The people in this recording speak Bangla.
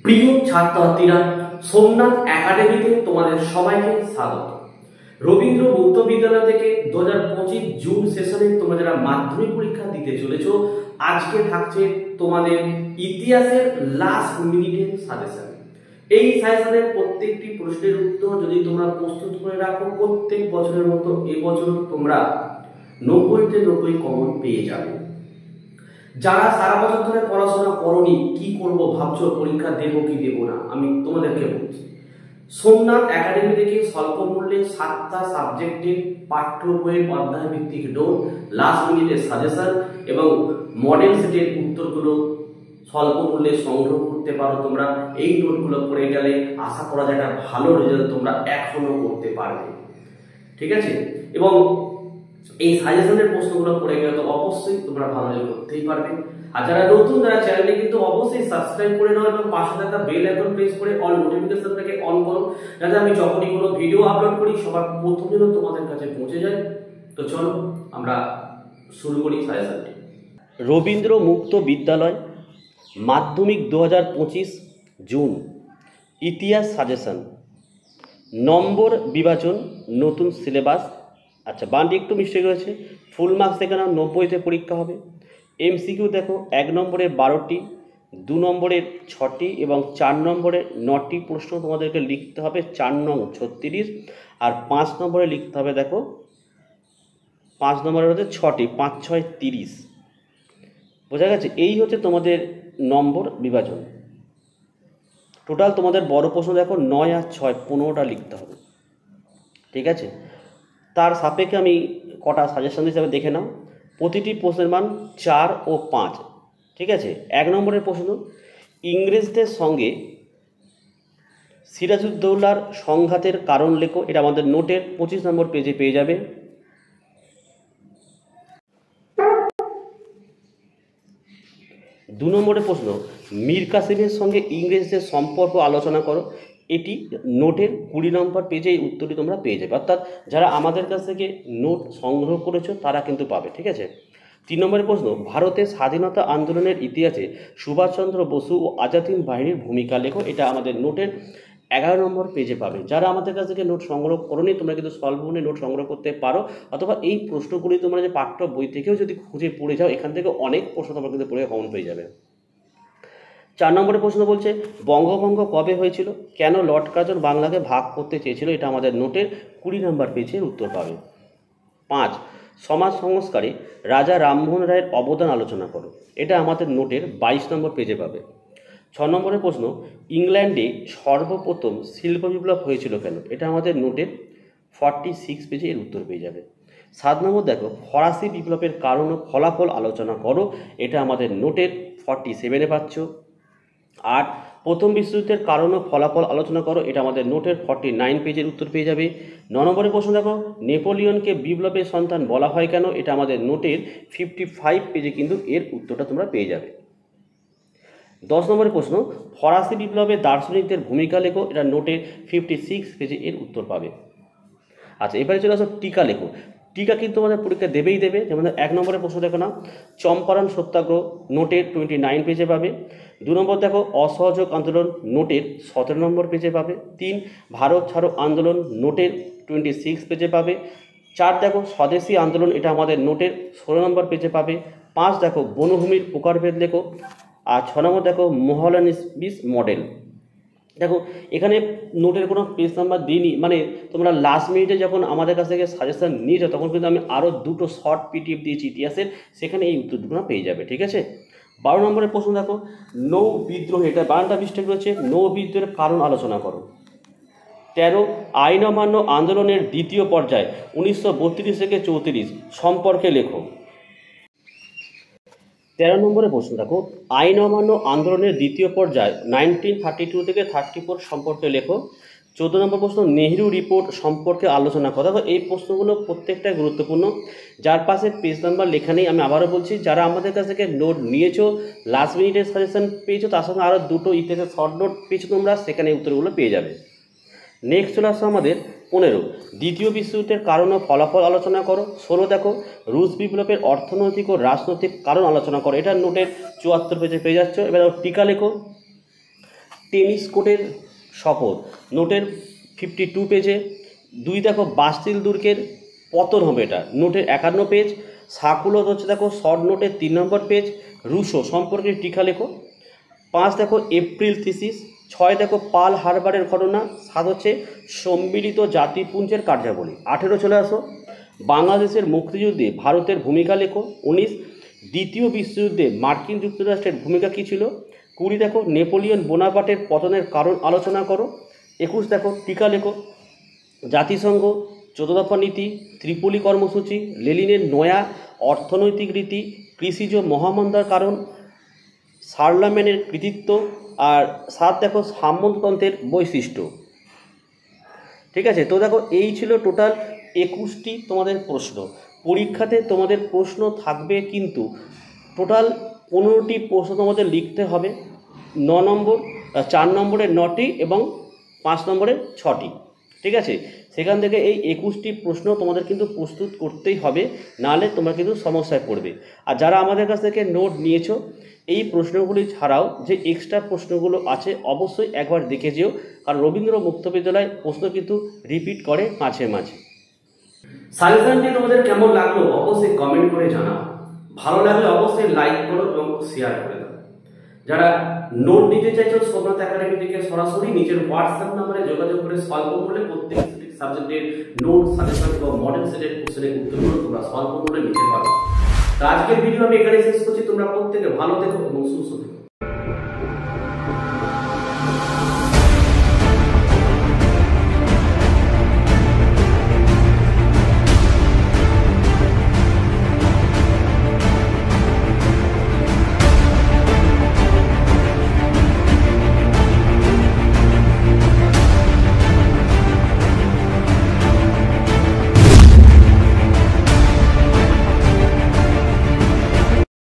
প্রিয় ছাত্রছাত্রীরা, সোমনাথ একাডেমিতে তোমাদের সবাইকে স্বাগত। রবীন্দ্র মুক্ত বিদ্যালয় থেকে 2025 জুন সেশনে তোমরা যারা মাধ্যমিক পরীক্ষা দিতে চলেছো, আজকে থাকছে তোমাদের ইতিহাসের লাস্ট মিনিটের সাজেশন। এই সাজেশনের প্রত্যেকটি প্রশ্নের উত্তর যদি তোমরা প্রস্তুত করে রাখো, প্রত্যেক বছরের মতো এবছর তোমরা 90তে 90 কমন পেয়ে যাবে। যারা সারা বছর ধরে পড়াশোনা করনি, কি করব ভাবছো, পরীক্ষা দেবো কি দেবো না, আমি তোমাদেরকে বলছি, সোমনাথ একাডেমি থেকে স্বল্প মূল্যে 7টা সাবজেক্টের পাঠ্য বইয়ের অধ্যায় ভিত্তিক নোট, লাস্ট মিনিটের সাজেশন এবং মডেল সেটের উত্তরগুলো স্বল্প মূল্যে সংগ্রহ করতে পারো। তোমরা এই নোটগুলো পড়ে গেলে আশা করা যায় একটা ভালো রেজাল্ট তোমরা এখনো করতে পারবে, ঠিক আছে। এবং এই সাজেশনের প্রশ্নগুলো পড়ে গেলে তো অবশ্যই তোমরা ভালো রেজাল্ট করতেই পারবে। আর যারা নতুন, যারা চ্যানেলে কিন্তু অবশ্যই সাবস্ক্রাইব করে নাও এবং পাশে থাকা বেল আইকন প্রেস করে অল নোটিফিকেশনটাকে অন করো, যাতে আমি যখনই কোনো ভিডিও আপলোড করি সবার প্রথম যেন তোমাদের কাছে পৌঁছে যায়। তো চলো আমরা শুরু করি সাজেশনটি। রবীন্দ্র মুক্ত বিদ্যালয় মাধ্যমিক 2025 জুন ইতিহাস সাজেশন, নম্বর বিভাজন, নতুন সিলেবাস। আচ্ছা, বানটি একটু মিস্টেক রয়েছে। ফুল মার্কস এখানে 90তে পরীক্ষা হবে। এমসিকিউ দেখো, 1 নম্বরের 12টি, 2 নম্বরের 6টি এবং 4 নম্বরের 9টি প্রশ্ন তোমাদেরকে লিখতে হবে। 4 নং 36 আর 5 নম্বরে লিখতে হবে, দেখো 5 নম্বরের হচ্ছে 6টি, 5 6 30। বোঝা গেছে? এই হচ্ছে তোমাদের নম্বর বিভাজন। টোটাল তোমাদের বড় প্রশ্ন দেখো 9 আর 6 15টা লিখতে হবে, ঠিক আছে। তার সাপেক্ষে আমি কটা সাজেশন হিসাবে দেখে নাও। প্রতিটি প্রশ্নের মান 4 ও 5, ঠিক আছে। 1 নম্বরের প্রশ্ন, ইংরেজদের সঙ্গে সিরাজউদ্দৌলার সংঘাতের কারণ লেখো। এটা আমাদের নোটের 25 নম্বর পেজে পেয়ে যাবে। 2 নম্বরের প্রশ্ন, মীর কাসিমের সঙ্গে ইংরেজদের সম্পর্ক আলোচনা করো। এটি নোটের 20 নম্বর পেজে এই উত্তরটি তোমরা পেয়ে যাবে। অর্থাৎ যারা আমাদের কাছ থেকে নোট সংগ্রহ করেছো তারা কিন্তু পাবে, ঠিক আছে। 3 নম্বরের প্রশ্ন, ভারতের স্বাধীনতা আন্দোলনের ইতিহাসে সুভাষচন্দ্র বসু ও আজাদ হিন্দ বাহিনীর ভূমিকা লেখো। এটা আমাদের নোটের 11 নম্বর পেজে পাবে। যারা আমাদের কাছ থেকে নোট সংগ্রহ করোনি, তোমরা কিন্তু স্বল্প মূল্যে নোট সংগ্রহ করতে পারো, অথবা এই প্রশ্নগুলি তোমরা যে পাঠ্য বই থেকেও যদি খুঁজে পড়ে যাও, এখান থেকে অনেক প্রশ্ন তোমরা কিন্তু পড়ে কমন পেয়ে যাবে। 4 নম্বরের প্রশ্ন বলছে, বঙ্গভঙ্গ কবে হয়েছিল, কেন লর্ড কার্জন বাংলাকে ভাগ করতে চেয়েছিল। এটা আমাদের নোটের 20 নম্বর পেজের উত্তর পাবে। 5, সমাজ সংস্কারে রাজা রামমোহন রায়ের অবদান আলোচনা করো। এটা আমাদের নোটের 22 নম্বর পেজে পাবে। 6 নম্বরের প্রশ্ন, ইংল্যান্ডে সর্বপ্রথম শিল্প বিপ্লব হয়েছিল কেন। এটা আমাদের নোটের 46 পেজে এর উত্তর পেয়ে যাবে। 7 নম্বর দেখো, ফরাসি বিপ্লবের কারণ ও ফলাফল আলোচনা করো। এটা আমাদের নোটের 47-এ পাচ্ছ। 8, প্রথম বিশ্বযুদ্ধের কারণ ও ফলাফল আলোচনা করো। এটা আমাদের নোটের 49 পেজের উত্তর পেয়ে যাবে। 9 নম্বরের প্রশ্ন দেখো, নেপোলিয়নকে বিপ্লবের সন্তান বলা হয় কেন। এটা আমাদের নোটের 55 পেজে কিন্তু এর উত্তরটা তোমরা পেয়ে যাবে। 10 নম্বরের প্রশ্ন, ফরাসি বিপ্লবে দার্শনিকদের ভূমিকা লেখো। এটা নোটের 56 পেজে এর উত্তর পাবে। আচ্ছা, এবারে চলে আসো টিকা লেখো। টিকা কিন্তু আমাদের পরীক্ষা দেবেই দেবে। যেমন 1 নম্বরের প্রশ্ন দেখো না, চম্পারণ সত্যাগ্রহ, নোটের 29 পেজে পাবে। 2 নম্বর দেখো, অসহযোগ আন্দোলন, নোটের 17 নম্বর পেজে পাবে। 3, ভারত ছাড়ো আন্দোলন, নোটের 26 পেজে পাবে। 4 দেখো, স্বদেশী আন্দোলন, এটা আমাদের নোটের 16 নম্বর পেজে পাবে। 5 দেখো, বনভূমির প্রকারভেদ লেখো। আর 6 নম্বর দেখো, মহলানবিস মডেল। দেখো এখানে নোটের কোনো পেজ নাম্বার দিইনি, মানে তোমরা লাস্ট মিনিটে যখন আমাদের কাছ থেকে সাজেশন নিয়েছো তখন কিন্তু আমি আরও 2টো শর্ট পিডিএফ দিয়েছি ইতিহাসের, সেখানে এই উত্তরগুলো পেয়ে যাবে, ঠিক আছে। 12 নম্বরের প্রশ্ন দেখো, নৌ বিদ্রোহ, এটা 12টা মিস্টেক রয়েছে, নৌ বিদ্রোহের কারণ আলোচনা করো। 13, আইন অমান্য আন্দোলনের দ্বিতীয় পর্যায় 1932 থেকে 34 সম্পর্কে লেখো। 13 নম্বরের প্রশ্ন দেখো, আইন অমান্য আন্দোলনের দ্বিতীয় পর্যায় 1932 থেকে 34 সম্পর্কে লেখো। 14 নম্বর প্রশ্ন, নেহেরু রিপোর্ট সম্পর্কে আলোচনা করো। দেখো এই প্রশ্নগুলো প্রত্যেকটাই গুরুত্বপূর্ণ, যার পাশে পেজ নাম্বার লেখা নেই। আমি আবারও বলছি, যারা আমাদের কাছ থেকে নোট নিয়েছো, লাস্ট মিনিটের সাজেশন পেয়েছো, তার সঙ্গে আরও 2টো ইতিহাসের শর্ট নোট পেয়েছো তোমরা, সেখানে উত্তরগুলো পেয়ে যাবে। নেক্সট চলে আসো আমাদের 15, দ্বিতীয় বিশ্বযুদ্ধের কারণ ও ফলাফল আলোচনা করো। 16 দেখো, রুশ বিপ্লবের অর্থনৈতিক ও রাজনৈতিক কারণ আলোচনা করো। এটা নোটের 74 পেজে পেয়ে যাচ্ছ। এবার টিকা লেখো। টেনিস কোর্টের শপথ নোটের 52 পেজে। 2 দেখো বাস্তিল দুর্গের পতন হবে, এটা নোটের 51 পেজ। সাকুলত হচ্ছে দেখো শর্ট নোটের 3 নম্বর পেজ, রুশো সম্পর্কে টিকা লেখো। 5 দেখো এপ্রিল থিসিস। 6 দেখো পার্ল হারবারের ঘটনা। 7 হচ্ছে সম্মিলিত জাতিপুঞ্জের কার্যাবলী। 18 চলে আসো বাংলাদেশের মুক্তিযুদ্ধে ভারতের ভূমিকা লেখো। 19 দ্বিতীয় বিশ্বযুদ্ধে মার্কিন যুক্তরাষ্ট্রের ভূমিকা কী ছিল। 20 দেখো নেপোলিয়ন বোনাপার্টের পতনের কারণ আলোচনা করো। 21 দেখো টিকা লেখো জাতিসংঘ 14 দফা নীতি, ত্রিপলি কর্মসূচি, লেনিনের নয়া অর্থনৈতিক রীতি, কৃষিজ মহামন্দার কারণ, শার্লামেনের কৃতিত্ব। আর 7 দেখো সামন্ততন্ত্রের বৈশিষ্ট্য। ঠিক আছে, তো দেখো এই ছিল টোটাল 21টি তোমাদের প্রশ্ন। পরীক্ষাতে তোমাদের প্রশ্ন থাকবে কিন্তু টোটাল 15টি প্রশ্ন তোমাদের লিখতে হবে। 9 নম্বর, 4 নম্বরের 9টি এবং 5 নম্বরের 6টি। ঠিক আছে, সেখান থেকে এই 21টি প্রশ্ন তোমাদের কিন্তু প্রস্তুত করতেই হবে, নাহলে তোমরা কিন্তু সমস্যায় পড়বে। আর যারা আমাদের কাছ থেকে নোট নিয়েছো, এই প্রশ্নগুলি ছাড়াও যে এক্সট্রা প্রশ্নগুলো আছে অবশ্যই একবার দেখে যেও, কারণ রবীন্দ্র মুক্ত বিদ্যালয় প্রশ্ন কিন্তু রিপিট করে মাঝে মাঝে। সাজেশনটি তোমাদের কেমন লাগলো অবশ্যই কমেন্ট করে জানাও। ভালো লাগলে অবশ্যই লাইক করো এবং শেয়ার করে দাও। যারা নোট নিতে চাইছো সোমনাথ একাডেমি থেকে সরাসরি নিজের হোয়াটসঅ্যাপ নম্বরে যোগাযোগ করে স্বল্প মূল্যে প্রত্যেক সাবজেক্টের নোট, সাজেশন এবং মডেল সেটের কোশ্চেনের উত্তরগুলো তোমরা স্বল্প মূল্যে নিতে পারো। আজকের ভিডিও আমি এখানে শেষ করছি। তোমরা প্রত্যেকে ভালো থেকো এবং সুস্থ থেকো।